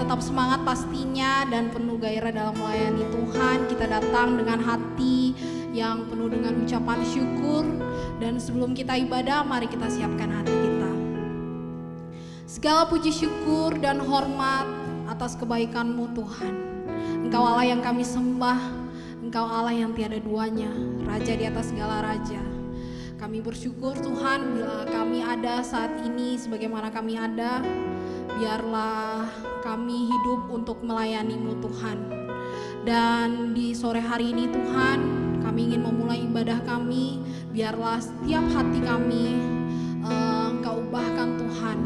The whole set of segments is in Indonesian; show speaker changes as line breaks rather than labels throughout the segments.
tetap semangat pastinya dan penuh gairah dalam melayani Tuhan. Kita datang dengan hati yang penuh dengan ucapan syukur. Dan sebelum kita ibadah, mari kita siapkan hati kita. Segala puji syukur dan hormat atas kebaikan-Mu Tuhan. Engkau Allah yang kami sembah, Engkau Allah yang tiada duanya, Raja di atas segala raja. Kami bersyukur Tuhan bila kami ada saat ini sebagaimana kami ada. Biarlah kami hidup untuk melayani-Mu Tuhan. Dan di sore hari ini Tuhan, kami ingin memulai ibadah kami. Biarlah setiap hati kami Engkau ubahkan Tuhan.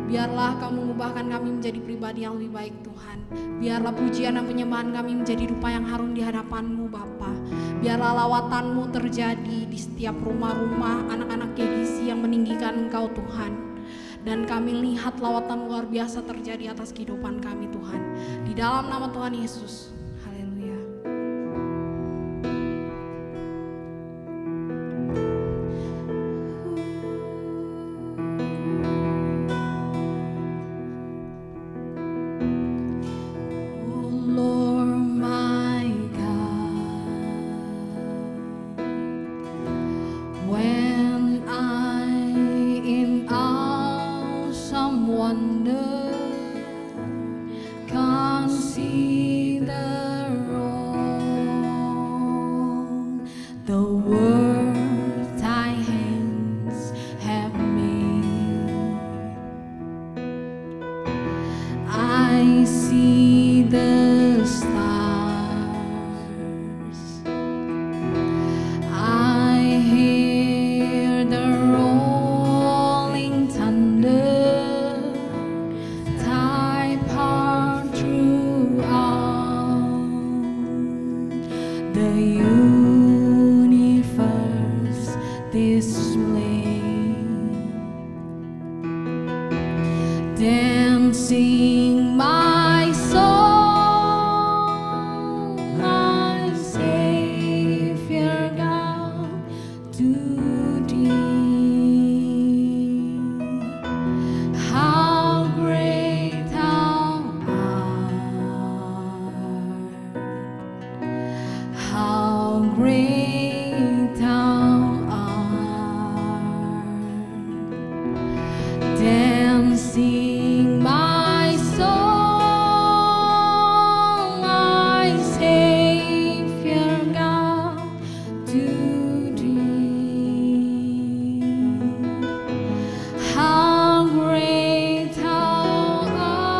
Biarlah Kau mengubahkan kami menjadi pribadi yang lebih baik Tuhan. Biarlah pujian dan penyembahan kami menjadi rupa yang harum di hadapan-Mu Bapa. Biarlah lawatan-Mu terjadi di setiap rumah-rumah anak-anak KGC yang meninggikan Engkau Tuhan. Dan kami lihat lawatan luar biasa terjadi atas kehidupan kami Tuhan. Di dalam nama Tuhan Yesus. Haleluya. Oh Lord my God, when I in awesome wonder consider all the world thy hands have made. I see the stars, I hear the rolling thunder, thy power throughout the universe display. Dancing my soul, my Savior God, to Thee. How great Thou art! How great Thou art! Dancing my soul, my Savior God, to Thee. How great Thou art!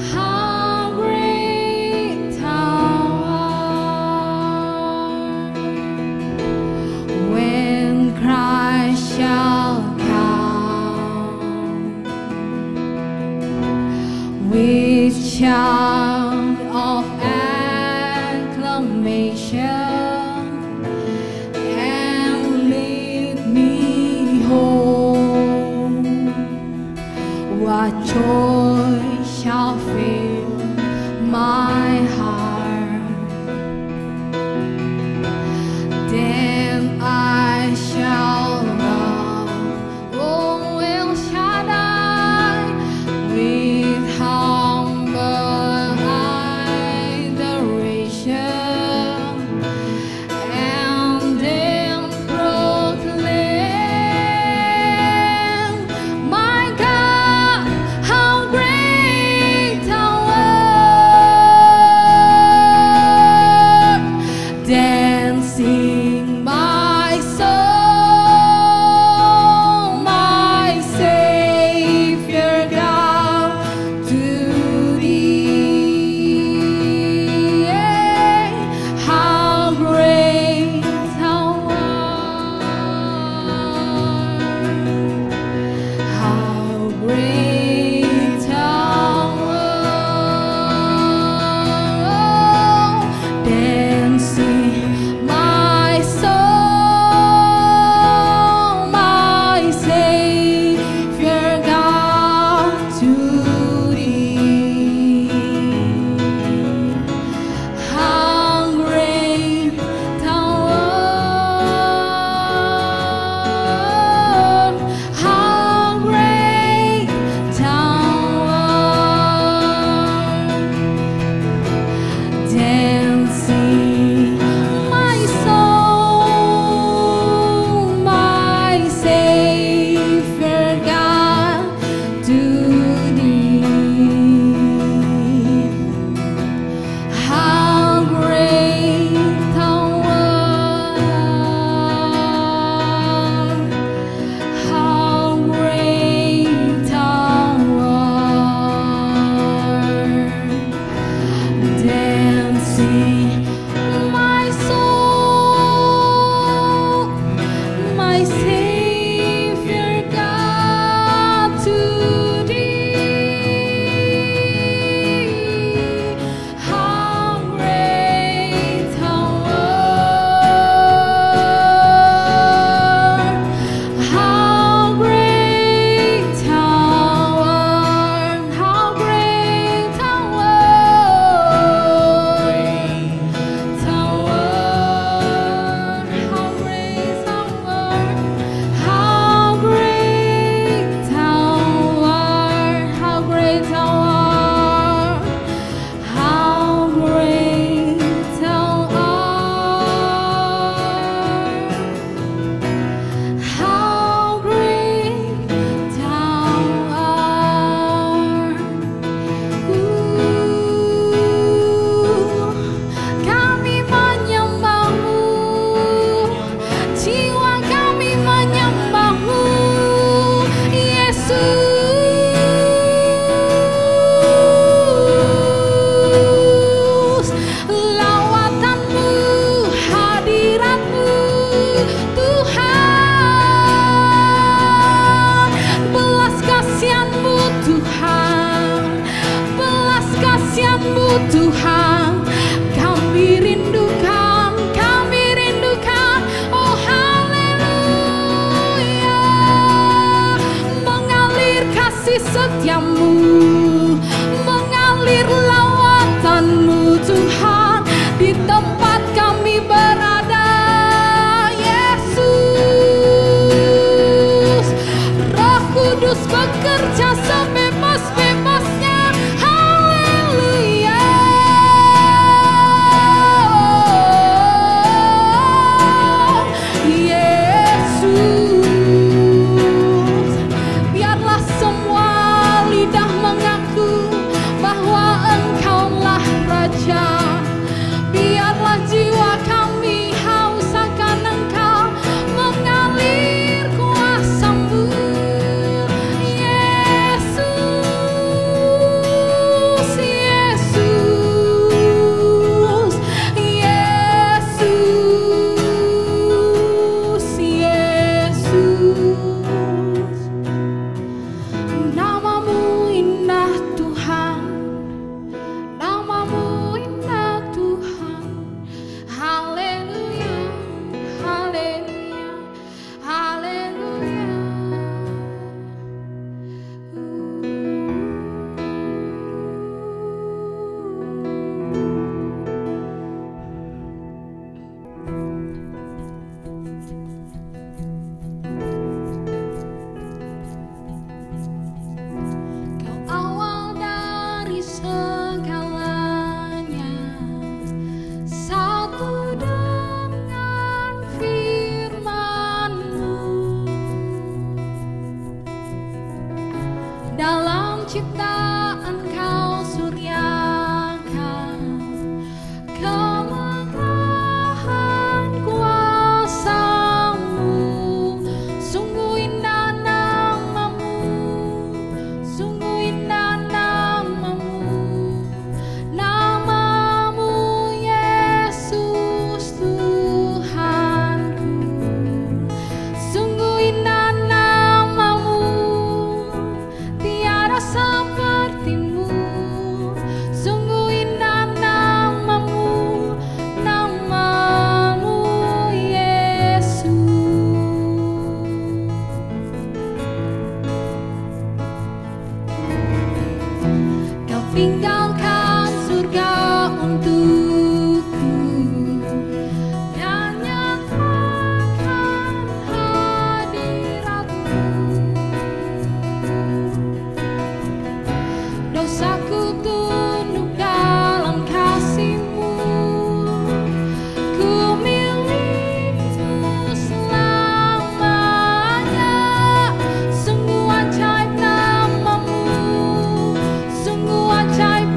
How great Thou art! When Christ shall come with shout of acclamation and lead me home, what joy shall fill my heart. Then I shall love, oh El Shaddai, with humble adoration, and then proclaim, my God, how great Thou art! Tuhan, kami rindukan, oh haleluya. Mengalir kasih setiamu, mengalir lawatanmu Tuhan, di tempat kami berada. Yesus, Roh Kudus bekerja sebebas-bebasnya. Haleluya. Yesus, biarlah semua lidah mengaku bahwa Engkaulah Raja. Biarlah jiwa kami haus akan Engkau, mengalir kuasa-Mu. Yesus, Yesus, Yesus, Yesus. Namamu indah Tuhan, namamu indah Tuhan. Haleluya, haleluya, haleluya. Kau awal dari segalanya, satu dengan firman-Mu. Dalam ciptaan Kau suryakan kemerahan kuasa-Mu. Sungguh indah nama-Mu, sungguh indah nama-Mu. Nama-Mu Yesus Tuhanku. Sungguh indah nama-Mu, tiada seperti-Mu. Sungguh indah nama-Mu, nama-Mu Yesus. Kau tinggalkan surga untukku dan nyatakan hadirat-Mu. Dosaku tunduk dalam kasih-Mu, ku milik-Mu selamanya. Sungguh ajaib nama-Mu, sungguh ajaib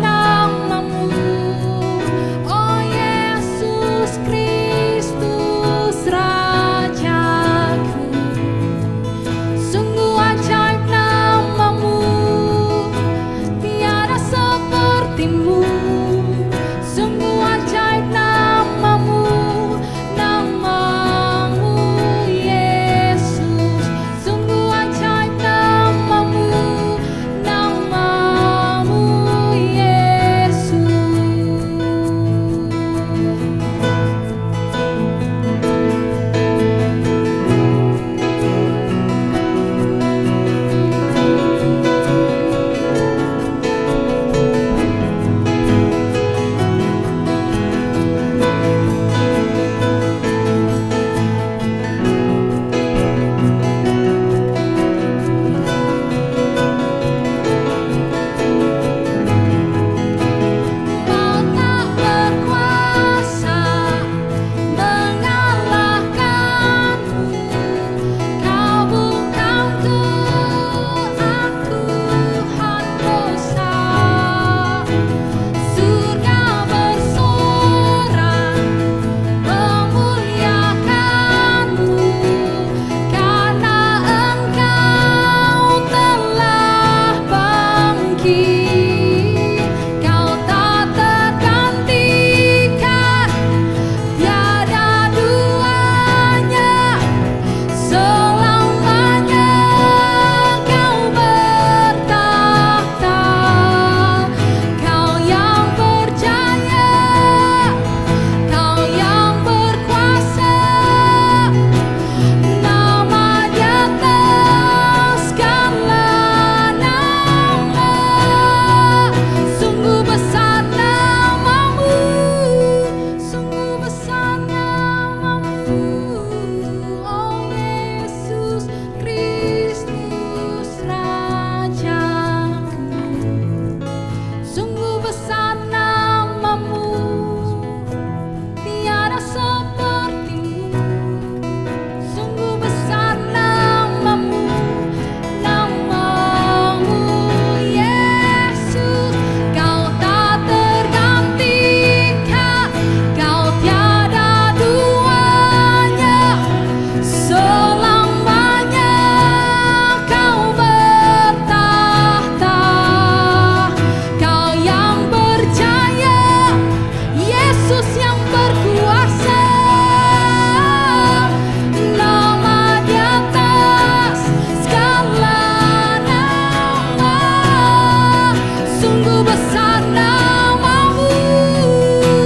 Sungguh besar namamu,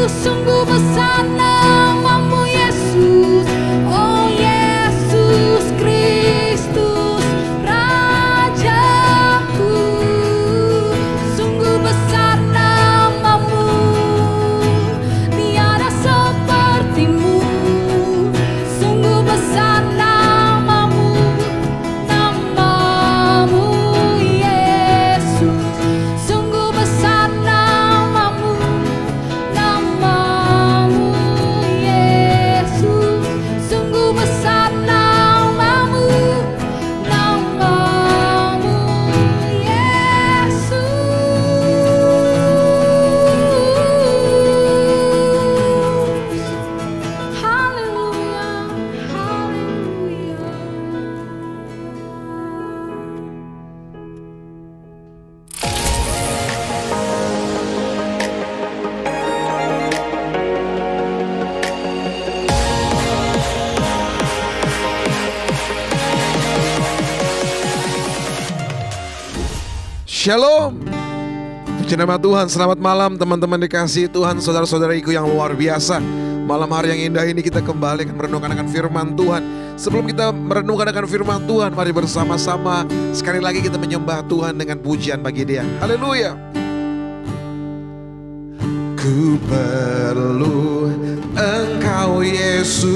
sungguh besar namamu Yesus. Oh Yesus Kristus Rajaku. Sungguh besar namamu, tiada sepertimu. Sungguh besar namamu, namamu Yesus. Sungguh besar namamu, namamu Yesus. Sungguh besar namamu, namamu Yesus. Haleluya, haleluya.
Shalom. Puji nama Tuhan, selamat malam teman-teman dikasihi Tuhan, saudara-saudariku yang luar biasa. Malam hari yang indah ini kita kembali akan merenungkan akan firman Tuhan. Sebelum kita merenungkan akan firman Tuhan, mari bersama-sama sekali lagi kita menyembah Tuhan dengan pujian bagi Dia. Haleluya. Ku perlu Engkau Yesus,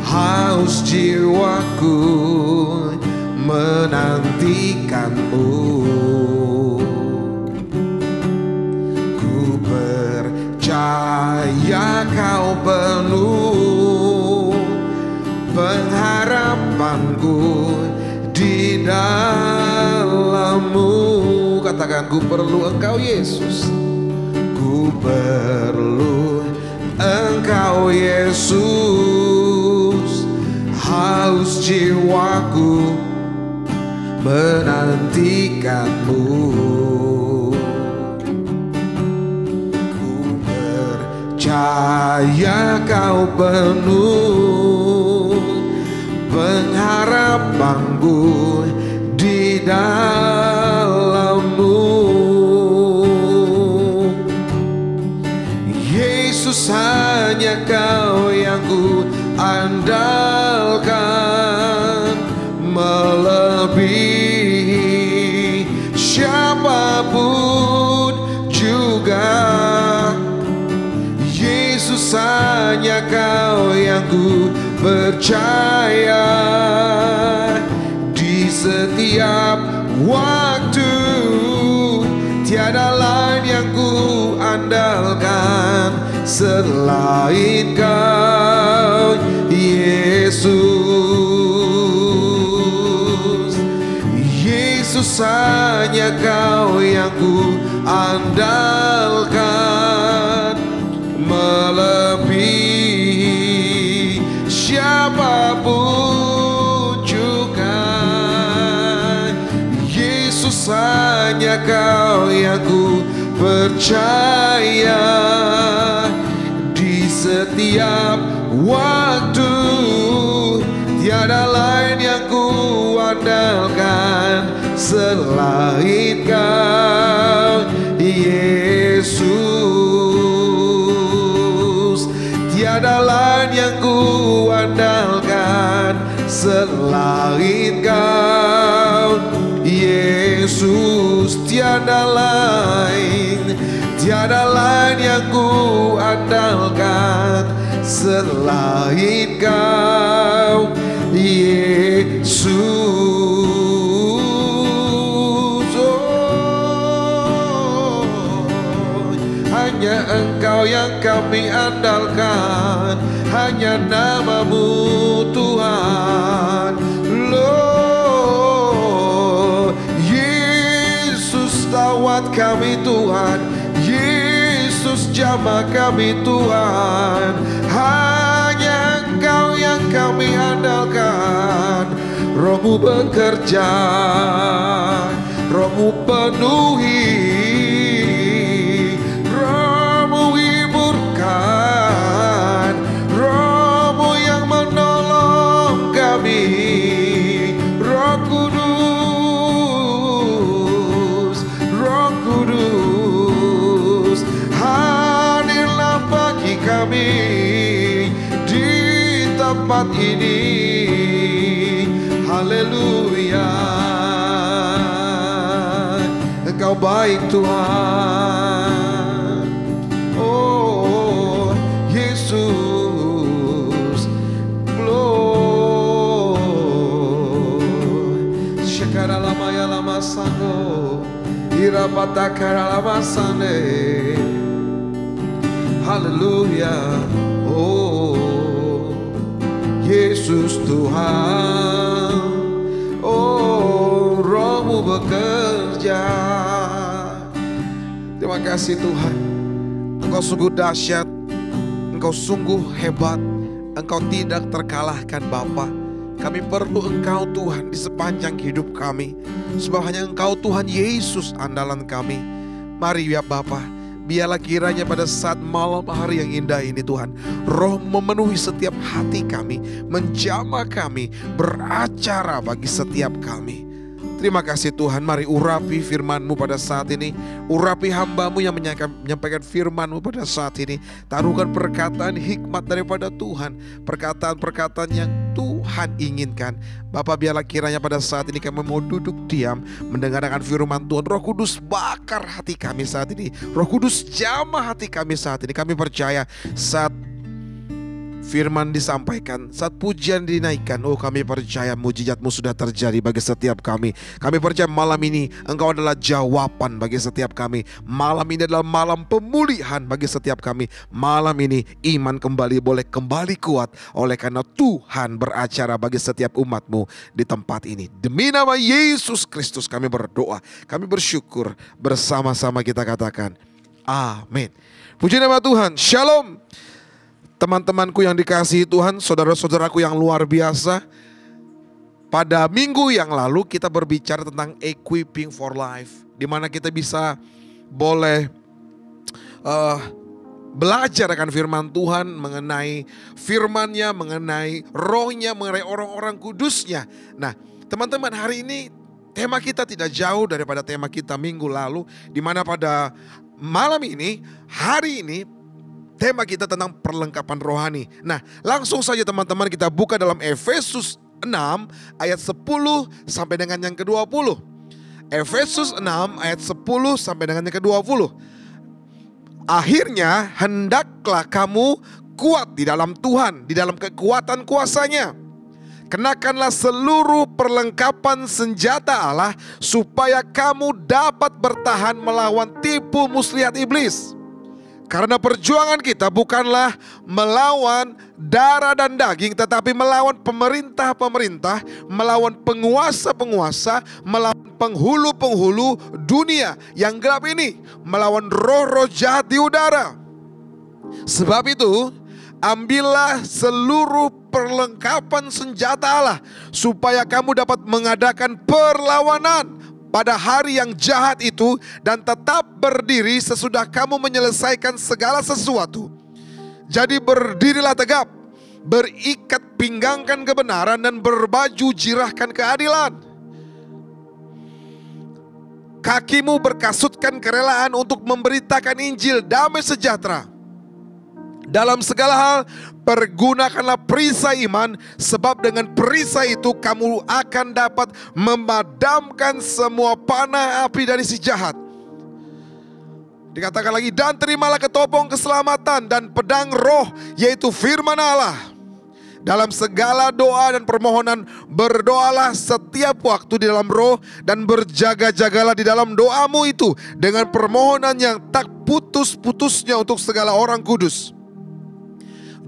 haus jiwaku menantikanmu. Ku percaya Kau penuh pengharapanku di dalam-Mu. Katakan, ku perlu Engkau Yesus. Ku perlu Engkau Yesus, haus jiwaku menantikanmu. Ku percaya Kau penuh pengharapanku di dalam-Mu. Yesus, hanya Kau yang ku andalkan, melebihi siapapun juga. Yesus, hanya Kau yang ku percaya di setiap waktu. Tiada lain yang ku andalkan selain Kau Yesus. Yesus, hanya Kau yang ku andalkan, melebihi siapapun juga. Yesus, hanya Kau yang ku percaya di setiap waktu. Tiada lain yang ku andalkan selain Kau Yesus. Tiada lain yang ku andalkan selain Kau Yesus. Tiada lain yang ku andalkan selain Kau Yesus. Oh, hanya Engkau yang kami andalkan, hanya nama-Mu Tuhan. Loh, Yesus tawat kami Tuhan, Yesus jamah kami Tuhan. Hanya Engkau yang kami andalkan. Roh-Mu bekerja, Roh-Mu penuhi, Roh-Mu hiburkan, Roh-Mu yang menolong kami. Roh Kudus, di tempat ini. Haleluya, Engkau baik Tuhan. Oh Yesus, glory. Shekara lama ya lama sano, irapata kara lama sane. Haleluya, oh Yesus Tuhan, oh Roh-Mu bekerja. Terima kasih Tuhan, Engkau sungguh dahsyat, Engkau sungguh hebat, Engkau tidak terkalahkan Bapa. Kami perlu Engkau Tuhan di sepanjang hidup kami, sebab hanya Engkau Tuhan Yesus andalan kami. Mari ya Bapa, biarlah kiranya pada saat malam hari yang indah ini Tuhan, Roh memenuhi setiap hati kami, menjamah kami, beracara bagi setiap kami. Terima kasih Tuhan, mari urapi firman-Mu pada saat ini. Urapi hamba-Mu yang menyampaikan firman-Mu pada saat ini. Taruhkan perkataan hikmat daripada Tuhan, perkataan-perkataan yang Tuhan inginkan. Bapa, biarlah kiranya pada saat ini kami mau duduk diam mendengarkan firman Tuhan. Roh Kudus bakar hati kami saat ini, Roh Kudus jamah hati kami saat ini. Kami percaya saat firman disampaikan, saat pujian dinaikkan, oh kami percaya mujizat-Mu sudah terjadi bagi setiap kami. Kami percaya malam ini Engkau adalah jawaban bagi setiap kami. Malam ini adalah malam pemulihan bagi setiap kami. Malam ini iman kembali boleh kembali kuat oleh karena Tuhan beracara bagi setiap umat-Mu di tempat ini. Demi nama Yesus Kristus kami berdoa, kami bersyukur, bersama-sama kita katakan amin. Puji nama Tuhan. Shalom. Teman-temanku yang dikasihi Tuhan, saudara-saudaraku yang luar biasa. Pada minggu yang lalu kita berbicara tentang equipping for life, di mana kita bisa boleh belajar akan firman Tuhan, mengenai firman-Nya, mengenai roh-Nya, mengenai orang-orang kudusnya. Nah teman-teman, hari ini tema kita tidak jauh daripada tema kita minggu lalu, di mana pada malam ini, hari ini, tema kita tentang perlengkapan rohani. Nah, langsung saja teman-teman kita buka dalam Efesus 6 ayat 10 sampai dengan yang ke-20. Efesus 6 ayat 10 sampai dengan yang ke-20. Akhirnya hendaklah kamu kuat di dalam Tuhan, di dalam kekuatan kuasa-Nya. Kenakanlah seluruh perlengkapan senjata Allah supaya kamu dapat bertahan melawan tipu muslihat iblis. Karena perjuangan kita bukanlah melawan darah dan daging, tetapi melawan pemerintah-pemerintah, melawan penguasa-penguasa, melawan penghulu-penghulu dunia yang gelap ini, melawan roh-roh jahat di udara. Sebab itu, ambillah seluruh perlengkapan senjata Allah, supaya kamu dapat mengadakan perlawanan pada hari yang jahat itu, dan tetap berdiri sesudah kamu menyelesaikan segala sesuatu. Jadi berdirilah tegap, berikat pinggangkan kebenaran, dan berbaju jirahkan keadilan. Kakimu berkasutkan kerelaan untuk memberitakan Injil damai sejahtera. Dalam segala hal pergunakanlah perisai iman, sebab dengan perisai itu kamu akan dapat memadamkan semua panah api dari si jahat. Dikatakan lagi, dan terimalah ketopong keselamatan dan pedang roh, yaitu firman Allah. Dalam segala doa dan permohonan berdoalah setiap waktu di dalam roh, dan berjaga-jagalah di dalam doamu itu dengan permohonan yang tak putus-putusnya untuk segala orang kudus.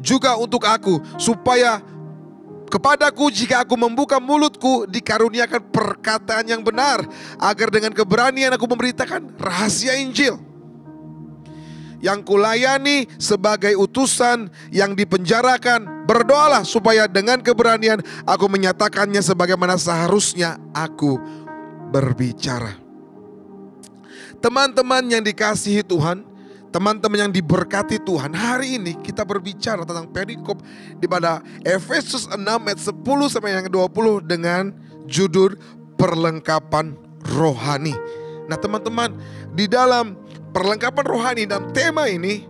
Juga untuk aku, supaya kepadaku jika aku membuka mulutku dikaruniakan perkataan yang benar, agar dengan keberanian aku memberitakan rahasia Injil yang kulayani sebagai utusan yang dipenjarakan. Berdoalah supaya dengan keberanian aku menyatakannya sebagaimana seharusnya aku berbicara. Teman-teman yang dikasihi Tuhan, teman-teman yang diberkati Tuhan, hari ini kita berbicara tentang perikop di pada Efesus 6 ayat 10 sampai yang 20 dengan judul perlengkapan rohani. Nah teman-teman, di dalam perlengkapan rohani dalam tema ini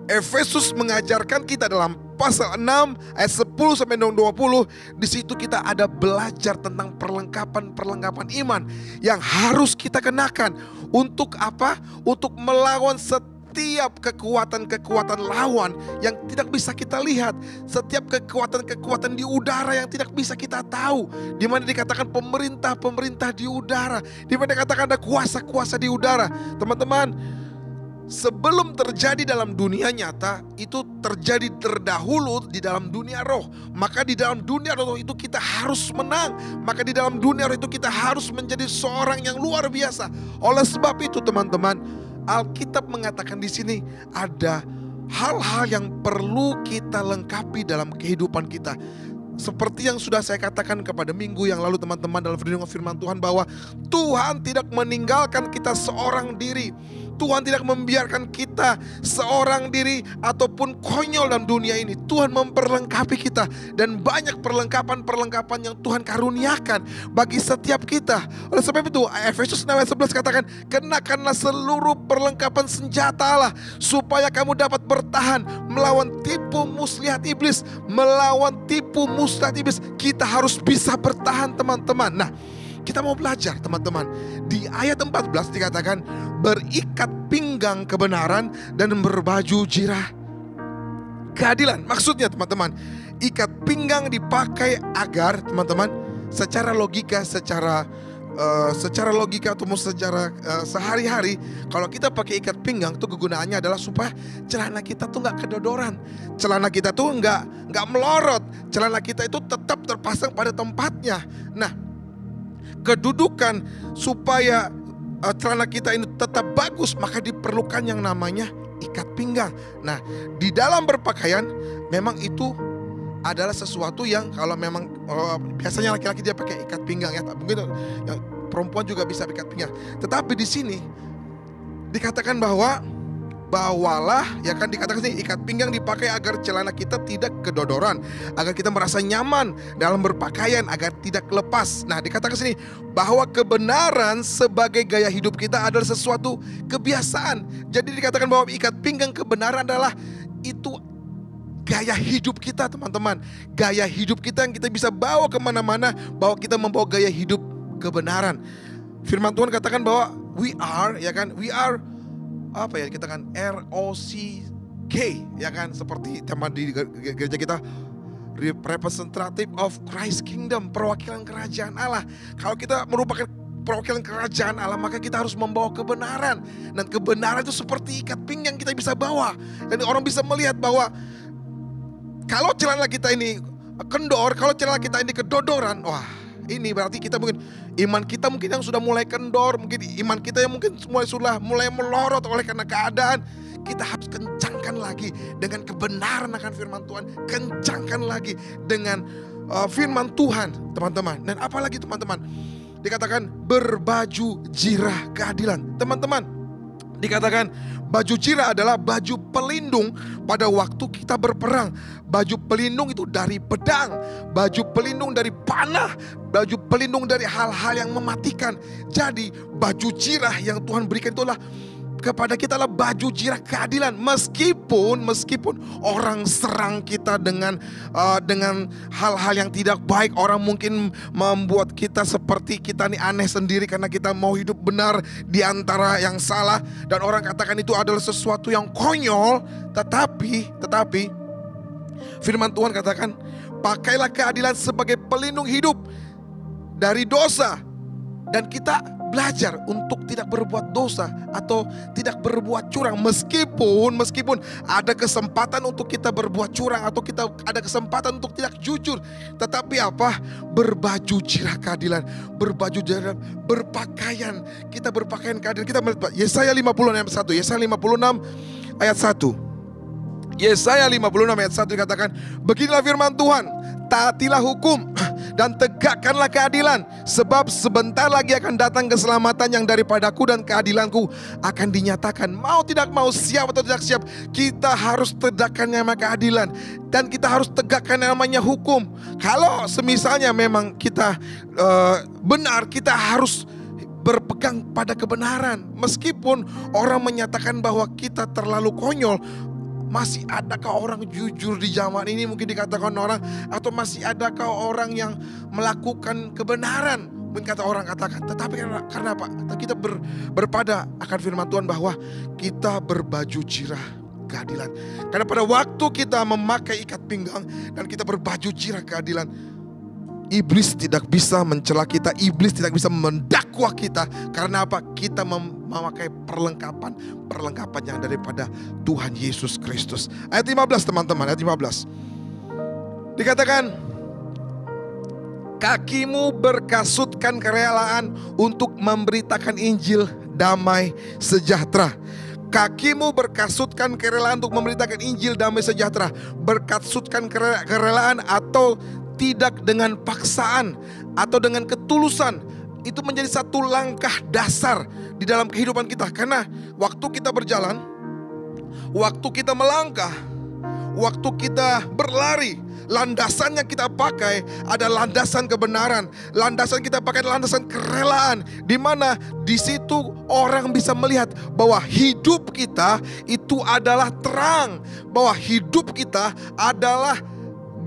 Efesus mengajarkan kita dalam pasal 6 ayat 10 sampai 20. Di situ kita ada belajar tentang perlengkapan iman yang harus kita kenakan. Untuk apa? Untuk melawan setiap kekuatan lawan yang tidak bisa kita lihat. Setiap kekuatan di udara yang tidak bisa kita tahu. Di mana dikatakan pemerintah di udara. Di mana dikatakan ada kuasa di udara. Teman-teman, sebelum terjadi dalam dunia nyata, itu terjadi terdahulu di dalam dunia roh. Maka di dalam dunia roh itu kita harus menang. Maka di dalam dunia roh itu kita harus menjadi seorang yang luar biasa. Oleh sebab itu teman-teman, Alkitab mengatakan di sini ada hal-hal yang perlu kita lengkapi dalam kehidupan kita. Seperti yang sudah saya katakan kepada minggu yang lalu teman-teman dalam firman Tuhan, bahwa Tuhan tidak meninggalkan kita seorang diri. Tuhan tidak membiarkan kita seorang diri ataupun konyol dalam dunia ini. Tuhan memperlengkapi kita. Dan banyak perlengkapan yang Tuhan karuniakan bagi setiap kita. Oleh sebab itu Efesus 6 ayat 11 katakan, kenakanlah seluruh perlengkapan senjata Allah, supaya kamu dapat bertahan melawan tipu muslihat iblis. Kita harus bisa bertahan teman-teman. Nah, kita mau belajar teman-teman. Di ayat 14 dikatakan, berikat pinggang kebenaran dan berbaju jirah keadilan. Maksudnya teman-teman, ikat pinggang dipakai agar teman-teman secara logika atau secara sehari-hari, kalau kita pakai ikat pinggang itu kegunaannya adalah supaya celana kita tuh nggak kedodoran, celana kita tuh nggak melorot, celana kita itu tetap terpasang pada tempatnya. Nah, kedudukan supaya celana kita ini tetap bagus, maka diperlukan yang namanya ikat pinggang. Nah, di dalam berpakaian memang itu adalah sesuatu yang kalau memang biasanya laki-laki dia pakai ikat pinggang ya, mungkin yang perempuan juga bisa ikat pinggang. Tetapi di sini dikatakan bahwa bawalah, ya kan, dikatakan sini ikat pinggang dipakai agar celana kita tidak kedodoran, agar kita merasa nyaman dalam berpakaian, agar tidak lepas. Nah, dikatakan sini bahwa kebenaran sebagai gaya hidup kita adalah sesuatu kebiasaan. Jadi dikatakan bahwa ikat pinggang kebenaran adalah itu gaya hidup kita teman-teman. Gaya hidup kita yang kita bisa bawa kemana-mana, bahwa kita membawa gaya hidup kebenaran. Firman Tuhan katakan bahwa we are, ya kan, we are apa ya, kita kan ROCK, ya kan, seperti tema di gereja kita, representative of Christ Kingdom, perwakilan kerajaan Allah. Kalau kita merupakan perwakilan kerajaan Allah, maka kita harus membawa kebenaran. Dan kebenaran itu seperti ikat pinggang kita bisa bawa. Dan orang bisa melihat bahwa kalau celana kita ini kendor, kalau celana kita ini kedodoran, wah, ini berarti kita mungkin iman kita mungkin yang sudah mulai kendor, mungkin iman kita yang mungkin mulai melorot oleh karena keadaan. Kita harus kencangkan lagi dengan kebenaran akan firman Tuhan, kencangkan lagi dengan firman Tuhan, teman-teman. Dan apalagi teman-teman, dikatakan berbaju jirah keadilan. Teman-teman, dikatakan baju jirah adalah baju pelindung pada waktu kita berperang. Baju pelindung itu dari pedang, baju pelindung dari panah, baju pelindung dari hal-hal yang mematikan. Jadi baju jirah yang Tuhan berikan itulah kepada kita adalah baju jirah keadilan. Meskipun orang serang kita dengan hal-hal yang tidak baik, orang mungkin membuat kita seperti kita nih aneh sendiri karena kita mau hidup benar di antara yang salah, dan orang katakan itu adalah sesuatu yang konyol. Tetapi firman Tuhan katakan, pakailah keadilan sebagai pelindung hidup dari dosa. Dan kita belajar untuk tidak berbuat dosa atau tidak berbuat curang. Meskipun ada kesempatan untuk kita berbuat curang atau kita ada kesempatan untuk tidak jujur, tetapi apa? Berbaju jirah keadilan, berbaju jirah, berpakaian. Kita berpakaian keadilan. Kita melihat Yesaya 56 ayat 1. Yesaya 56 ayat 1. Yesaya 56 ayat 1 dikatakan, beginilah firman Tuhan, taatilah hukum dan tegakkanlah keadilan, sebab sebentar lagi akan datang keselamatan yang daripadaku dan keadilanku akan dinyatakan. Mau tidak mau, siap atau tidak siap, kita harus tegakkan nama keadilan dan kita harus tegakkan namanya hukum. Kalau semisalnya memang kita benar, kita harus berpegang pada kebenaran. Meskipun orang menyatakan bahwa kita terlalu konyol, Masih adakah orang jujur di zaman ini, mungkin dikatakan orang, atau masih adakah orang yang melakukan kebenaran? Mungkin kata orang katakan, tetapi karena apa? Kita berpada akan firman Tuhan bahwa kita berbaju cirah keadilan. Karena pada waktu kita memakai ikat pinggang dan kita berbaju cirah keadilan, iblis tidak bisa mencela kita, iblis tidak bisa mendakwa kita. Karena apa? Kita memakai perlengkapan yang daripada Tuhan Yesus Kristus. Ayat 15 teman-teman, ayat 15. Dikatakan, kakimu berkasutkan kerelaan untuk memberitakan Injil damai sejahtera. Kakimu berkasutkan kerelaan untuk memberitakan Injil damai sejahtera. Berkasutkan kerelaan atau tidak dengan paksaan atau dengan ketulusan. Itu menjadi satu langkah dasar di dalam kehidupan kita. Karena waktu kita berjalan, waktu kita melangkah, waktu kita berlari, landasan yang kita pakai ada landasan kebenaran. Landasan kita pakai adalah landasan kerelaan, di mana di situ orang bisa melihat bahwa hidup kita itu adalah terang, bahwa hidup kita adalah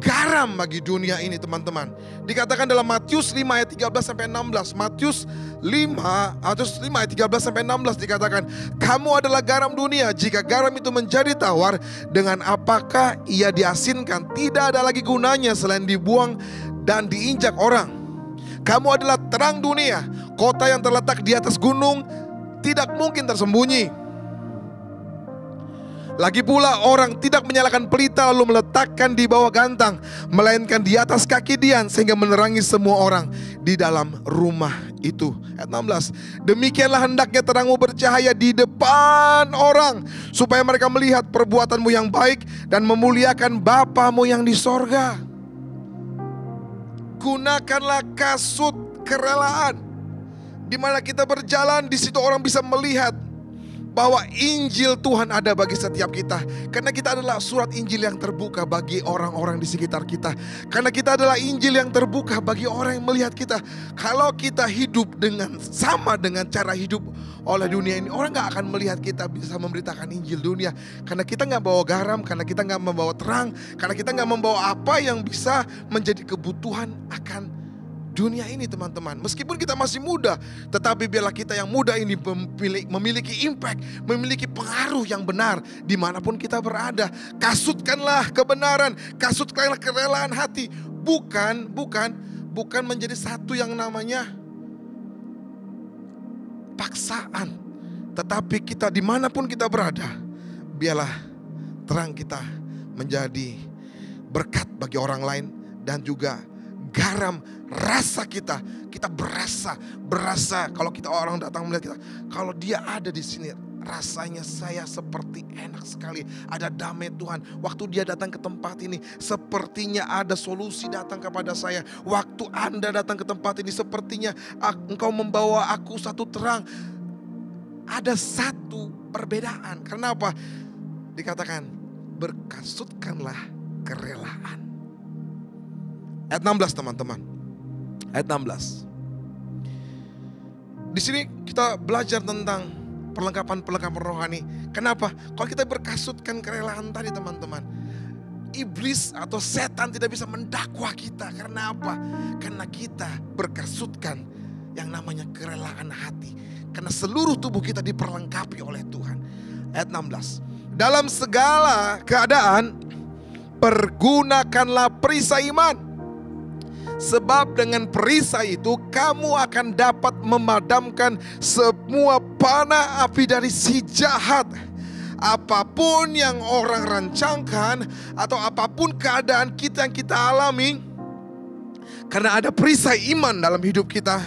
garam bagi dunia ini, teman-teman. Dikatakan dalam Matius 5 ayat 13 sampai 16. Matius 5 ayat 13 sampai 16 dikatakan, kamu adalah garam dunia. Jika garam itu menjadi tawar, dengan apakah ia diasinkan? Tidak ada lagi gunanya selain dibuang dan diinjak orang. Kamu adalah terang dunia. Kota yang terletak di atas gunung tidak mungkin tersembunyi. Lagi pula orang tidak menyalakan pelita lalu meletakkan di bawah gantang, melainkan di atas kaki dian, sehingga menerangi semua orang di dalam rumah itu. Ayat 16. Demikianlah hendaknya terangmu bercahaya di depan orang, supaya mereka melihat perbuatanmu yang baik dan memuliakan Bapamu yang di sorga. Gunakanlah kasut kerelaan, di mana kita berjalan, di situ orang bisa melihat bahwa Injil Tuhan ada bagi setiap kita. Karena kita adalah surat Injil yang terbuka bagi orang-orang di sekitar kita. Karena kita adalah Injil yang terbuka bagi orang yang melihat kita. Kalau kita hidup sama dengan cara hidup oleh dunia ini, orang gak akan melihat kita bisa memberitakan Injil dunia. Karena kita gak bawa garam, karena kita gak membawa terang, karena kita gak membawa apa yang bisa menjadi kebutuhan akan dunia ini, teman-teman. Meskipun kita masih muda, tetapi biarlah kita yang muda ini memiliki impact, memiliki pengaruh yang benar dimanapun kita berada. Kasutkanlah kebenaran, kasutkanlah kerelaan hati. Bukan menjadi satu yang namanya paksaan. Tetapi kita dimanapun kita berada, biarlah terang kita menjadi berkat bagi orang lain. Dan juga garam rasa kita berasa kalau kita orang datang melihat kita, kalau dia ada di sini rasanya saya seperti enak sekali, ada damai Tuhan. Waktu dia datang ke tempat ini, sepertinya ada solusi datang kepada saya. Waktu Anda datang ke tempat ini, sepertinya engkau membawa aku satu terang. Ada satu perbedaan. Karena apa? Dikatakan berkasutkanlah kerelaan. Ayat 16 teman-teman. Ayat 16. Di sini kita belajar tentang perlengkapan rohani. Kenapa? Kalau kita berkasutkan kerelaan tadi, teman-teman, iblis atau setan tidak bisa mendakwa kita. Karena apa? Karena kita berkasutkan yang namanya kerelaan hati. Karena seluruh tubuh kita diperlengkapi oleh Tuhan. Ayat 16. Dalam segala keadaan pergunakanlah perisai iman. Sebab dengan perisai itu kamu akan dapat memadamkan semua panah api dari si jahat. Apapun yang orang rancangkan atau apapun keadaan kita yang kita alami, karena ada perisai iman dalam hidup kita,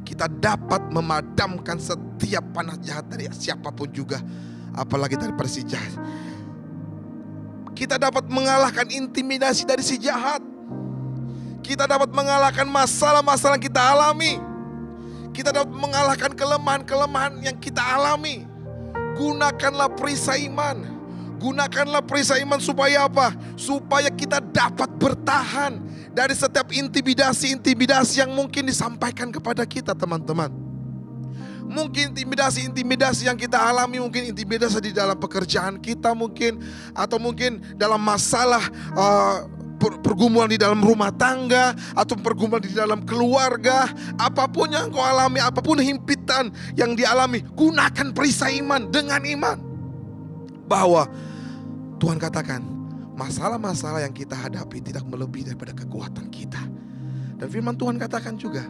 kita dapat memadamkan setiap panah jahat dari siapapun juga, apalagi dari si jahat. Kita dapat mengalahkan intimidasi dari si jahat. Kita dapat mengalahkan masalah-masalah yang kita alami. Kita dapat mengalahkan kelemahan-kelemahan yang kita alami. Gunakanlah perisai iman. Gunakanlah perisai iman supaya apa? Supaya kita dapat bertahan dari setiap intimidasi-intimidasi yang mungkin disampaikan kepada kita, teman-teman. Mungkin intimidasi yang kita alami, mungkin intimidasi di dalam pekerjaan kita mungkin, atau mungkin dalam masalah pergumulan di dalam rumah tangga, atau pergumulan di dalam keluarga. Apapun yang kau alami, apapun himpitan yang dialami, gunakan perisai iman dengan iman. Bahwa Tuhan katakan, masalah-masalah yang kita hadapi tidak melebihi daripada kekuatan kita. Dan firman Tuhan katakan juga,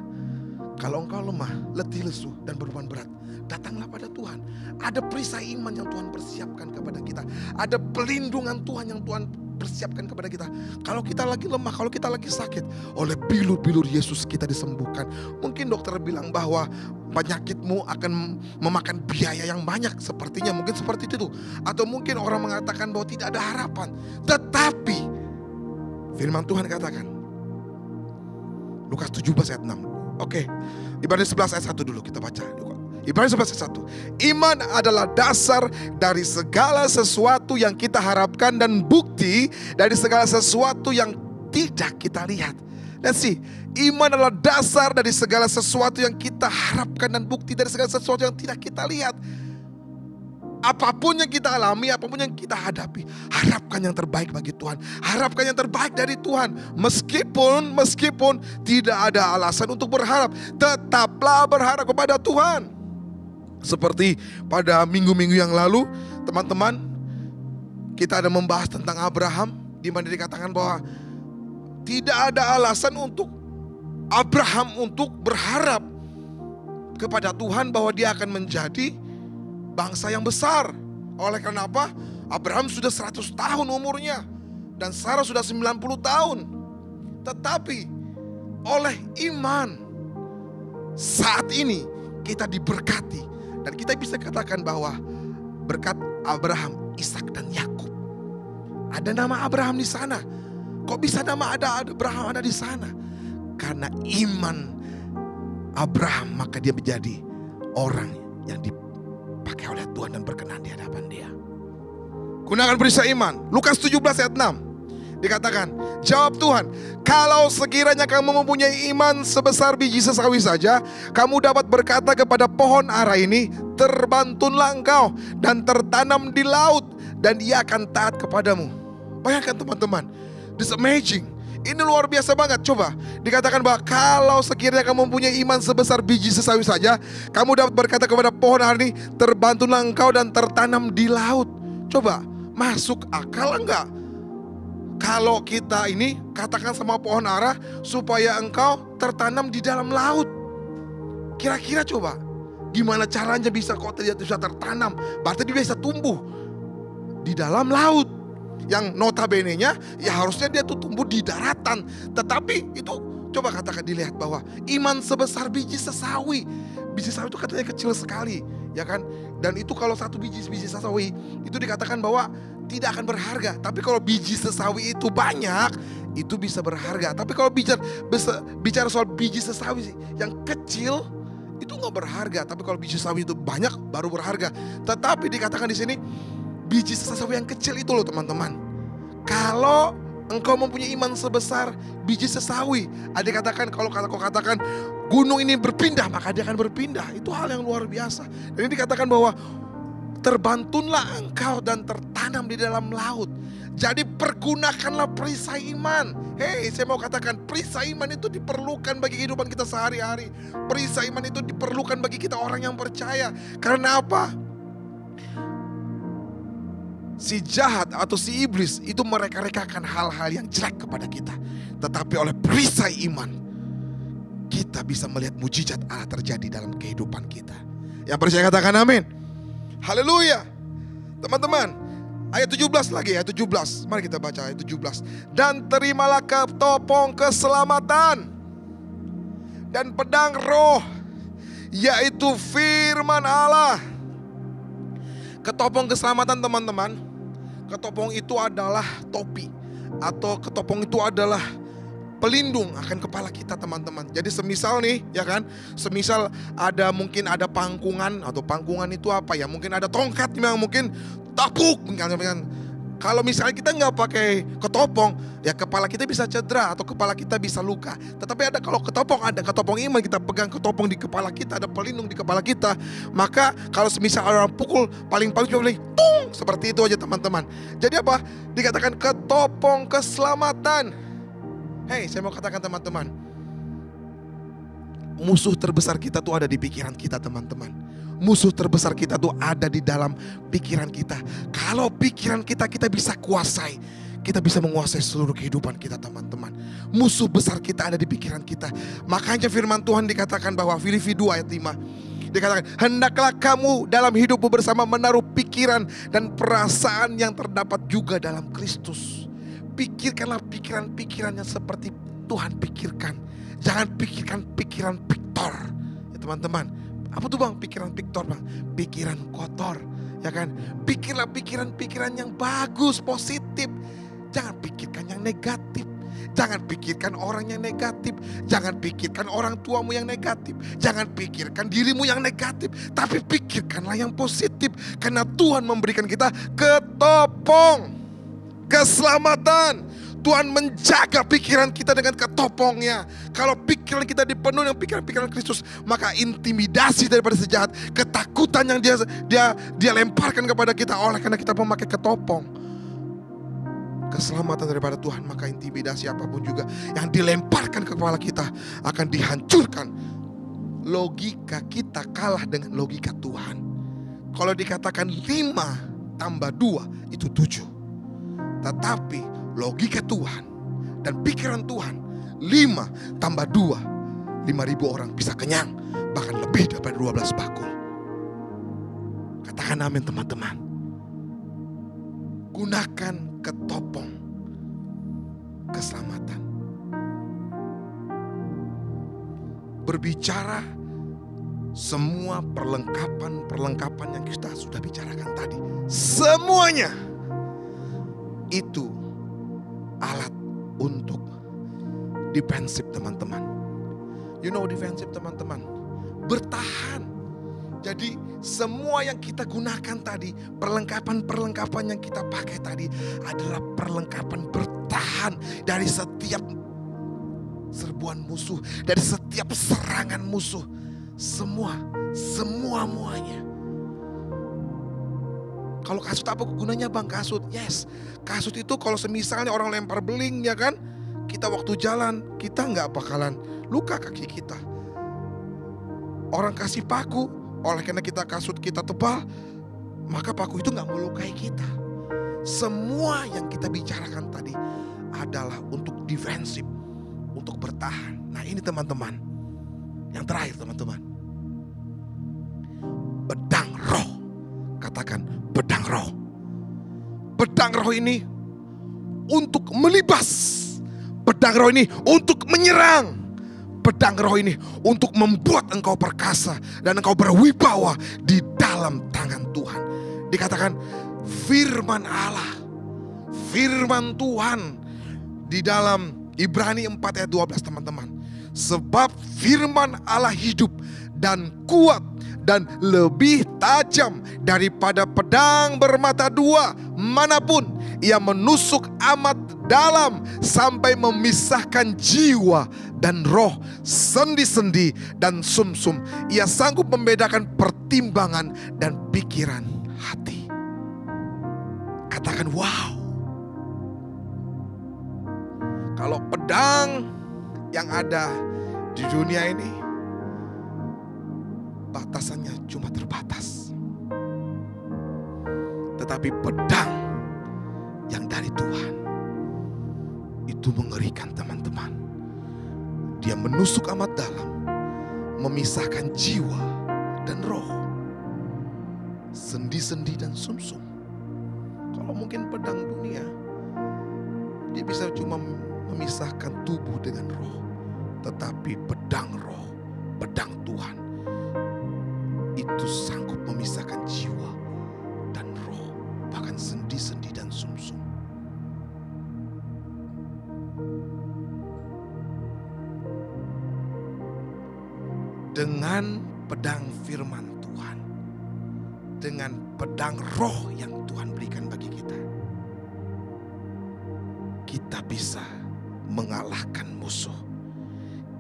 kalau engkau lemah, letih lesu dan beban berat, datanglah pada Tuhan. Ada perisai iman yang Tuhan persiapkan kepada kita. Ada pelindungan Tuhan yang Tuhan persiapkan kepada kita. Kalau kita lagi lemah, kalau kita lagi sakit, oleh bilur-bilur Yesus kita disembuhkan. Mungkin dokter bilang bahwa penyakitmu akan memakan biaya yang banyak. Sepertinya mungkin seperti itu. Atau mungkin orang mengatakan bahwa tidak ada harapan. Tetapi firman Tuhan katakan, Lukas 17 ayat 6. Oke, Ibrani 11 ayat 1 dulu kita baca. Ibrani 11 ayat 1. Iman adalah dasar dari segala sesuatu yang kita harapkan dan bukti dari segala sesuatu yang tidak kita lihat. Dan iman adalah dasar dari segala sesuatu yang kita harapkan dan bukti dari segala sesuatu yang tidak kita lihat. Apapun yang kita alami, apapun yang kita hadapi, harapkan yang terbaik bagi Tuhan. Harapkan yang terbaik dari Tuhan. Meskipun tidak ada alasan untuk berharap, tetaplah berharap kepada Tuhan. Seperti pada minggu-minggu yang lalu, teman-teman, kita ada membahas tentang Abraham, di mana dikatakan bahwa tidak ada alasan untuk Abraham untuk berharap kepada Tuhan bahwa dia akan menjadi bangsa yang besar. Oleh karena apa? Abraham sudah 100 tahun umurnya dan Sarah sudah 90 tahun. Tetapi oleh iman saat ini kita diberkati dan kita bisa katakan bahwa berkat Abraham, Ishak dan Yakub. Ada nama Abraham di sana. Kok bisa nama Abraham ada di sana? Karena iman Abraham, maka dia menjadi orang yang dipakai oleh Tuhan dan berkenan di hadapan dia. Gunakan perisai iman. Lukas 17 ayat 6 dikatakan, jawab Tuhan, kalau sekiranya kamu mempunyai iman sebesar biji sesawi saja, kamu dapat berkata kepada pohon ara ini, terbantunlah engkau dan tertanam di laut, dan ia akan taat kepadamu. Bayangkan teman-teman, this amazing. Ini luar biasa banget. Coba dikatakan bahwa kalau sekiranya kamu mempunyai iman sebesar biji sesawi saja, kamu dapat berkata kepada pohon ara ini, terbantunlah engkau dan tertanam di laut. Coba masuk akal enggak? Kalau kita ini katakan sama pohon ara supaya engkau tertanam di dalam laut. Kira-kira coba gimana caranya bisa kok bisa tertanam? Berarti dia bisa tumbuh di dalam laut. Yang notabene-nya ya harusnya dia tuh tumbuh di daratan. Tetapi itu coba katakan dilihat bahwa iman sebesar biji sesawi. Biji sesawi itu katanya kecil sekali, ya kan? Dan itu kalau satu biji sesawi itu dikatakan bahwa tidak akan berharga. Tapi kalau biji sesawi itu banyak, itu bisa berharga. Tapi kalau bicara soal biji sesawi yang kecil, itu nggak berharga. Tapi kalau biji sesawi itu banyak, baru berharga. Tetapi dikatakan di sini, biji sesawi yang kecil itu loh teman-teman. Kalau engkau mempunyai iman sebesar biji sesawi, ada dikatakan kalau kau katakan gunung ini berpindah, maka dia akan berpindah. Itu hal yang luar biasa. Dan ini dikatakan bahwa terbantunlah engkau dan tertanam di dalam laut. Jadi pergunakanlah perisai iman. Hei, saya mau katakan perisai iman itu diperlukan bagi kehidupan kita sehari-hari. Perisai iman itu diperlukan bagi kita orang yang percaya. Karena apa? Si jahat atau si iblis itu mereka-rekakan hal-hal yang jelek kepada kita. Tetapi oleh perisai iman, kita bisa melihat mujizat Allah terjadi dalam kehidupan kita. Yang percaya katakan amin. Haleluya. Teman-teman, ayat 17 lagi, ayat 17. Mari kita baca ayat 17. Dan terimalah ketopong keselamatan dan pedang roh, yaitu firman Allah. Ketopong keselamatan teman-teman, ketopong itu adalah topi, atau ketopong itu adalah pelindung akan kepala kita teman-teman. Jadi semisal nih ya kan, semisal mungkin ada pangkungan, atau pangkungan itu apa ya, mungkin ada tongkat, memang mungkin tapuk, Kalau misalnya kita nggak pakai ketopong, ya kepala kita bisa cedera atau kepala kita bisa luka. Tetapi kalau ada ketopong iman, kita pegang ketopong di kepala kita, ada pelindung di kepala kita. Maka kalau misalnya orang pukul, paling cuma tung, seperti itu aja teman-teman. Jadi apa? Dikatakan ketopong keselamatan. Hei, saya mau katakan teman-teman, musuh terbesar kita tuh ada di pikiran kita teman-teman. Musuh terbesar kita tuh ada di dalam pikiran kita. Kalau pikiran kita bisa kuasai, kita bisa menguasai seluruh kehidupan kita teman-teman. Musuh besar kita ada di pikiran kita. Makanya firman Tuhan dikatakan bahwa Filipi 2 ayat 5. Dikatakan, hendaklah kamu dalam hidupmu bersama menaruh pikiran dan perasaan yang terdapat juga dalam Kristus. Pikirkanlah pikiran-pikiran yang seperti Tuhan pikirkan. Jangan pikirkan pikiran Victor. Ya teman-teman. Apa tuh bang? Pikiran Victor bang. Pikiran kotor. Ya kan? Pikirlah pikiran-pikiran yang bagus, positif. Jangan pikirkan yang negatif. Jangan pikirkan orang yang negatif. Jangan pikirkan orang tuamu yang negatif. Jangan pikirkan dirimu yang negatif. Tapi pikirkanlah yang positif. Karena Tuhan memberikan kita ketopong keselamatan. Tuhan menjaga pikiran kita dengan ketopongnya. Kalau pikiran kita dipenuhi dengan pikiran-pikiran Kristus, maka intimidasi daripada sejahat, ketakutan yang dia lemparkan kepada kita oleh karena kita memakai ketopong keselamatan daripada Tuhan, maka intimidasi apapun juga yang dilemparkan ke kepala kita akan dihancurkan. Logika kita kalah dengan logika Tuhan. Kalau dikatakan 5 tambah 2 itu 7. Tetapi logika Tuhan dan pikiran Tuhan, 5 tambah 2, 5.000 orang bisa kenyang. Bahkan lebih daripada 12 bakul. Katakan amin teman-teman. Gunakan ketopong keselamatan. Berbicara semua perlengkapan yang kita sudah bicarakan tadi. Semuanya itu alat untuk defensif teman-teman. You know defensif teman-teman, bertahan. Jadi semua yang kita gunakan tadi, perlengkapan yang kita pakai tadi adalah perlengkapan bertahan dari setiap serbuan musuh, dari setiap serangan musuh. Semuanya. Kalau kasut apa gunanya bang? Kasut, yes. Kasut itu kalau semisalnya orang lempar beling ya kan, kita waktu jalan, kita nggak bakalan luka kaki kita. Orang kasih paku, oleh karena kasut kita tebal, maka paku itu nggak melukai kita. Semua yang kita bicarakan tadi adalah untuk defensif, untuk bertahan. Nah ini teman-teman, yang terakhir teman-teman, pedang roh. Katakan pedang roh. Pedang roh ini untuk melibas. Pedang roh ini untuk menyerang. Pedang roh ini untuk membuat engkau perkasa dan engkau berwibawa di dalam tangan Tuhan. Dikatakan firman Allah, firman Tuhan di dalam Ibrani 4 ayat 12 teman-teman. Sebab firman Allah hidup dan kuat dan lebih tajam daripada pedang bermata dua manapun. Ia menusuk amat dalam sampai memisahkan jiwa dan roh, sendi-sendi dan sumsum. Ia sanggup membedakan pertimbangan dan pikiran hati. Katakan wow. Kalau pedang yang ada di dunia ini batasannya cuma terbatas. Tetapi pedang yang dari Tuhan itu mengerikan teman-teman. Dia menusuk amat dalam, memisahkan jiwa dan roh, sendi-sendi dan sumsum. Kalau mungkin pedang dunia, dia bisa cuma memisahkan tubuh dengan roh. Tetapi pedang roh, pedang Tuhan, itu sanggup memisahkan jiwa dan roh, bahkan sendi-sendi dan sumsum. Dengan pedang firman Tuhan, dengan pedang roh yang Tuhan berikan bagi kita, bisa mengalahkan musuh.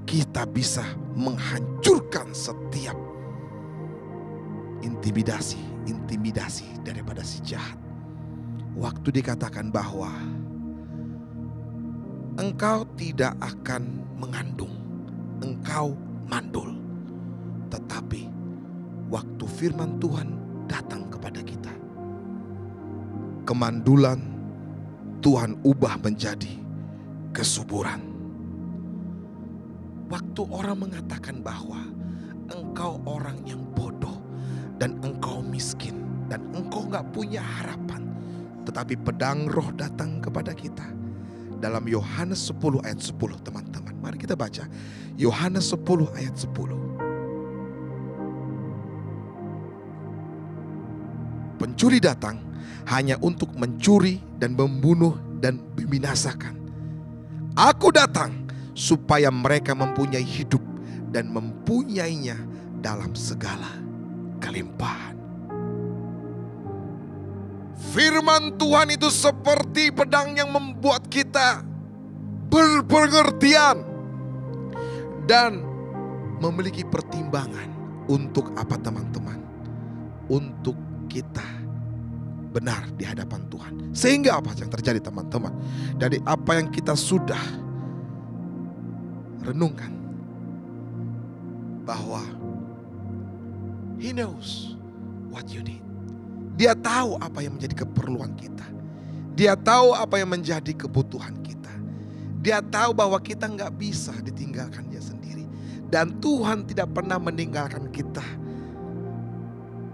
Kita bisa menghancurkan setiap intimidasi daripada si jahat. Waktu dikatakan bahwa engkau tidak akan mengandung, engkau mandul. Tetapi waktu firman Tuhan datang kepada kita, kemandulan Tuhan ubah menjadi kesuburan. Waktu orang mengatakan bahwa engkau orang yang bodoh dan engkau miskin dan engkau gak punya harapan, tetapi pedang roh datang kepada kita. Dalam Yohanes 10 ayat 10 teman-teman, mari kita baca Yohanes 10 ayat 10. Pencuri datang hanya untuk mencuri dan membunuh dan membinasakan. Aku datang supaya mereka mempunyai hidup dan mempunyainya dalam segala kelimpahan. Firman Tuhan itu seperti pedang yang membuat kita berpengertian dan memiliki pertimbangan. Untuk apa teman-teman? Untuk kita benar di hadapan Tuhan. Sehingga apa yang terjadi teman-teman? Dari apa yang kita sudah renungkan, bahwa He knows what you need. Dia tahu apa yang menjadi keperluan kita. Dia tahu apa yang menjadi kebutuhan kita. Dia tahu bahwa kita nggak bisa ditinggalkan Dia sendiri. Dan Tuhan tidak pernah meninggalkan kita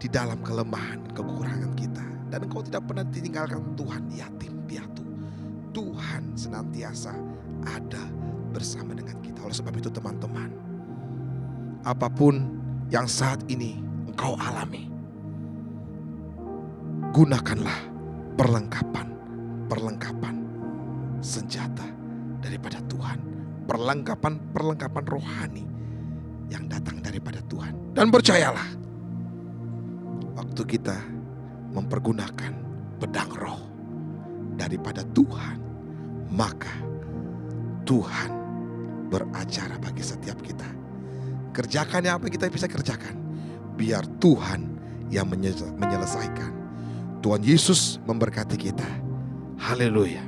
di dalam kelemahan, kekurangan kita. Dan engkau tidak pernah ditinggalkan Tuhan yatim piatu. Tuhan senantiasa ada bersama dengan kita. Oleh sebab itu teman-teman, apapun yang saat ini engkau alami, gunakanlah perlengkapan senjata daripada Tuhan. Perlengkapan rohani yang datang daripada Tuhan. Dan percayalah, waktu kita mempergunakan pedang roh daripada Tuhan, maka Tuhan beracara bagi setiap kita. Kerjakan apa yang kita bisa kerjakan, biar Tuhan yang menyelesaikan. Tuhan Yesus memberkati kita. Haleluya.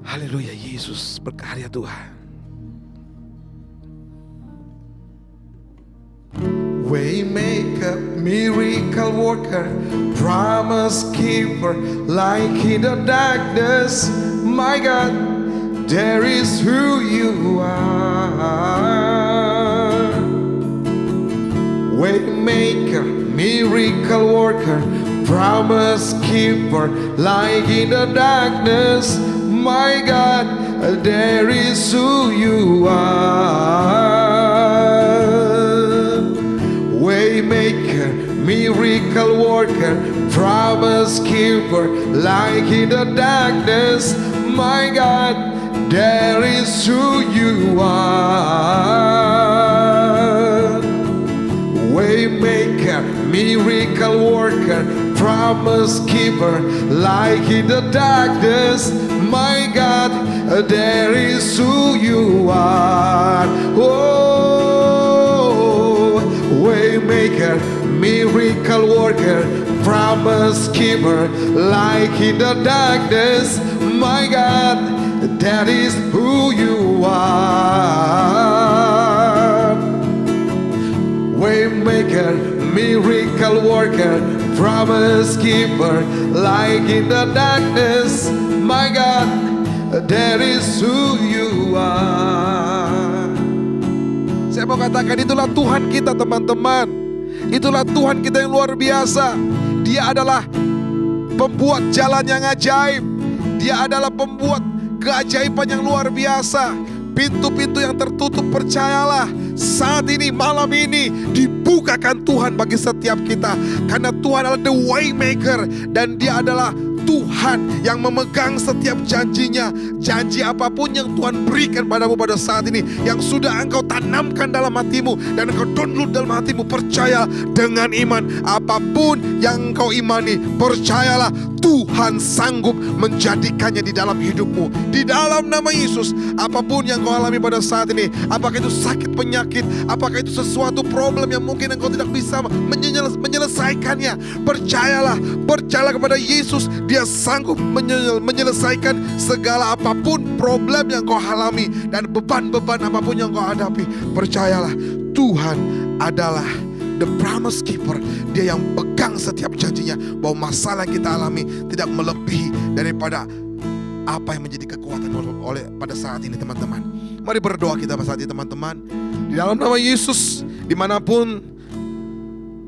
Haleluya, Yesus berkarya Tuhan. Waymaker, miracle worker, promise keeper, light in the darkness. My God, there is who you are. Waymaker, miracle worker, promise keeper, light in the darkness. My God, there is who you are. Waymaker, miracle worker, promise keeper, light in the darkness. My God, there is who you are. Waymaker, miracle worker, promise keeper, light in the darkness. My God, there is who you are. Oh, waymaker, miracle worker, promise keeper, light in the darkness. My God, that is who you are. Waymaker, miracle worker, promise keeper, light in the darkness. My God, that is who you are. Saya mau katakan, itulah Tuhan kita teman-teman. Itulah Tuhan kita yang luar biasa. Dia adalah pembuat jalan yang ajaib. Dia adalah pembuat keajaiban yang luar biasa. Pintu-pintu yang tertutup, percayalah, saat ini, malam ini dibukakan Tuhan bagi setiap kita. Karena Tuhan adalah the waymaker, dan Dia adalah Tuhan yang memegang setiap janjinya. Janji apapun yang Tuhan berikan padamu pada saat ini, yang sudah engkau tanamkan dalam hatimu dan engkau download dalam hatimu, percaya dengan iman. Apapun yang engkau imani, percayalah Tuhan sanggup menjadikannya di dalam hidupmu. Di dalam nama Yesus, apapun yang kau alami pada saat ini, apakah itu sakit penyakit, apakah itu sesuatu problem yang mungkin engkau tidak bisa menyelesaikannya, percayalah kepada Yesus. Dia sanggup menyelesaikan segala apapun problem yang kau alami dan beban-beban apapun yang kau hadapi. Percayalah, Tuhan adalah the promise keeper. Dia yang pegang setiap janjinya, bahwa masalah yang kita alami tidak melebihi daripada apa yang menjadi kekuatan oleh pada saat ini, teman-teman. Mari berdoa kita pada saat ini, teman-teman. Di dalam nama Yesus, dimanapun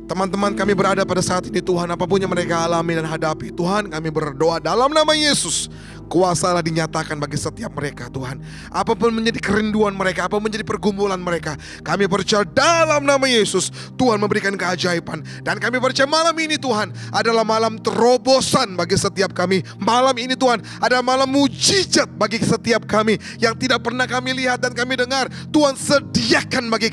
teman-teman kami berada pada saat ini, Tuhan, apapun yang mereka alami dan hadapi, Tuhan, kami berdoa dalam nama Yesus, kuasa dinyatakan bagi setiap mereka, Tuhan. Apapun menjadi kerinduan mereka, apapun menjadi pergumulan mereka, kami percaya dalam nama Yesus, Tuhan memberikan keajaiban. Dan kami percaya malam ini, Tuhan, adalah malam terobosan bagi setiap kami. Malam ini, Tuhan, adalah malam mujizat bagi setiap kami yang tidak pernah kami lihat dan kami dengar. Tuhan sediakan bagi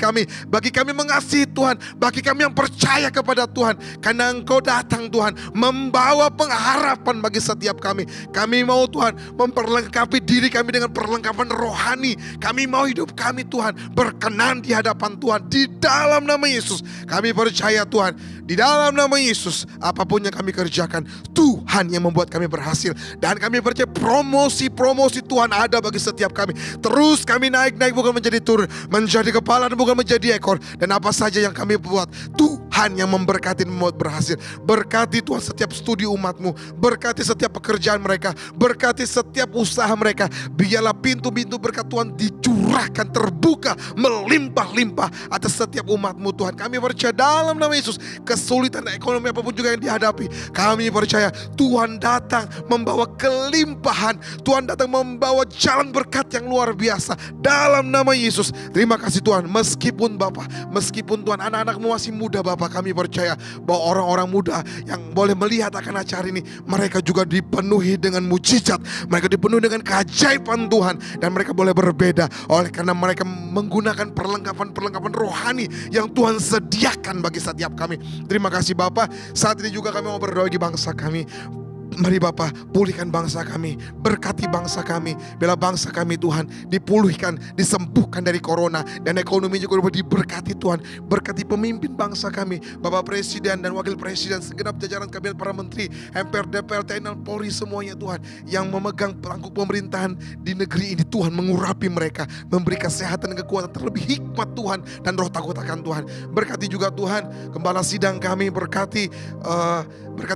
kami mengasihi Tuhan, bagi kami yang percaya kepada Tuhan, karena Engkau datang, Tuhan, membawa pengharapan bagi setiap kami. Kami mau, Tuhan, memperlengkapi diri kami dengan perlengkapan rohani. Kami mau hidup kami, Tuhan, berkenan di hadapan Tuhan. Di dalam nama Yesus kami percaya, Tuhan, di dalam nama Yesus, apapun yang kami kerjakan, Tuhan yang membuat kami berhasil. Dan kami percaya promosi Tuhan ada bagi setiap kami. Terus kami naik bukan menjadi turun, menjadi kepala dan bukan menjadi ekor. Dan apa saja yang kami buat, Tuhan yang memberkati, membuat berhasil. Berkati, Tuhan, setiap studi umat-Mu, berkati setiap pekerjaan mereka, berkati setiap usaha mereka. Biarlah pintu-pintu berkat Tuhan dicurahkan, terbuka, melimpah-limpah atas setiap umat-Mu, Tuhan. Kami percaya dalam nama Yesus, kesulitan ekonomi apapun juga yang dihadapi, kami percaya Tuhan datang membawa kelimpahan. Tuhan datang membawa jalan berkat yang luar biasa dalam nama Yesus. Terima kasih, Tuhan. Meskipun Bapa, meskipun Tuhan anak-anak-Mu masih muda, Bapa, kami percaya bahwa orang-orang muda yang boleh melihat akan acara ini, mereka juga dipenuhi dengan mujizat, mereka dipenuhi dengan keajaiban Tuhan, dan mereka boleh berbeda oleh karena mereka menggunakan perlengkapan rohani yang Tuhan sediakan bagi setiap kami. Terima kasih, Bapa. Saat ini juga kami mau berdoa bagi bangsa kami. Mari Bapa, pulihkan bangsa kami, berkati bangsa kami. Bila bangsa kami, Tuhan, dipulihkan, disembuhkan dari corona, dan ekonomi juga diberkati, Tuhan. Berkati pemimpin bangsa kami, Bapak Presiden dan Wakil Presiden, segenap jajaran kabinet para menteri, MPR, DPR, TNI, Polri, semuanya, Tuhan, yang memegang pelangkuk pemerintahan di negeri ini, Tuhan, mengurapi mereka, memberi kesehatan dan kekuatan, terlebih hikmat, Tuhan, dan roh takut akan Tuhan. Berkati juga, Tuhan, gembala sidang kami, berkati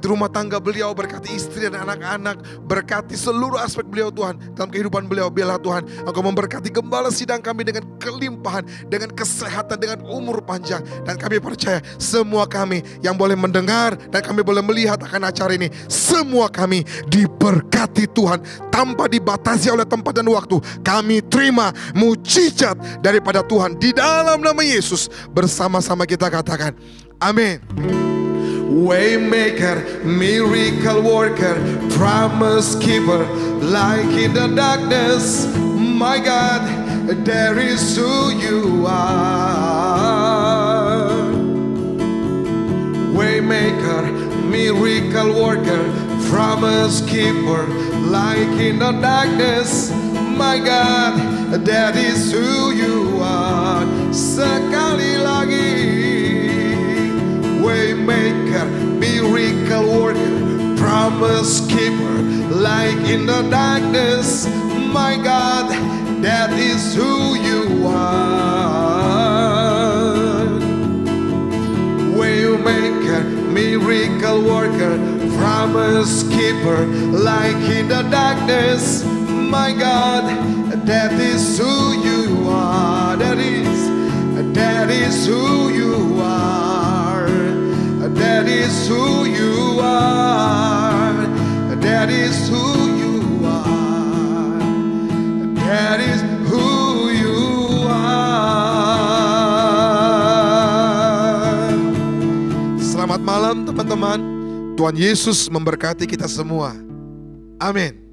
rumah tangga beliau, berkati istri dan anak-anak, berkati seluruh aspek beliau, Tuhan, dalam kehidupan beliau. Biarlah, Tuhan, Engkau memberkati gembala sidang kami dengan kelimpahan, dengan kesehatan, dengan umur panjang. Dan kami percaya semua kami yang boleh mendengar dan kami boleh melihat akan acara ini, semua kami diberkati, Tuhan, tanpa dibatasi oleh tempat dan waktu. Kami terima mujizat daripada Tuhan. Di dalam nama Yesus bersama-sama kita katakan amin. Waymaker, miracle worker, promise keeper, light in the darkness, my God, there is who you are. Waymaker, miracle worker, promise keeper, light in the darkness, my God, that is who you are. Sekali lagi, Waymaker, miracle worker, promise keeper, light in the darkness, my God, that is who you are. Waymaker, miracle worker, promise keeper, light in the darkness, my God, that is who you are. That is who you are. That is who you are. That is who you are. That is who you are. Selamat malam, teman-teman. Tuhan Yesus memberkati kita semua. Amin.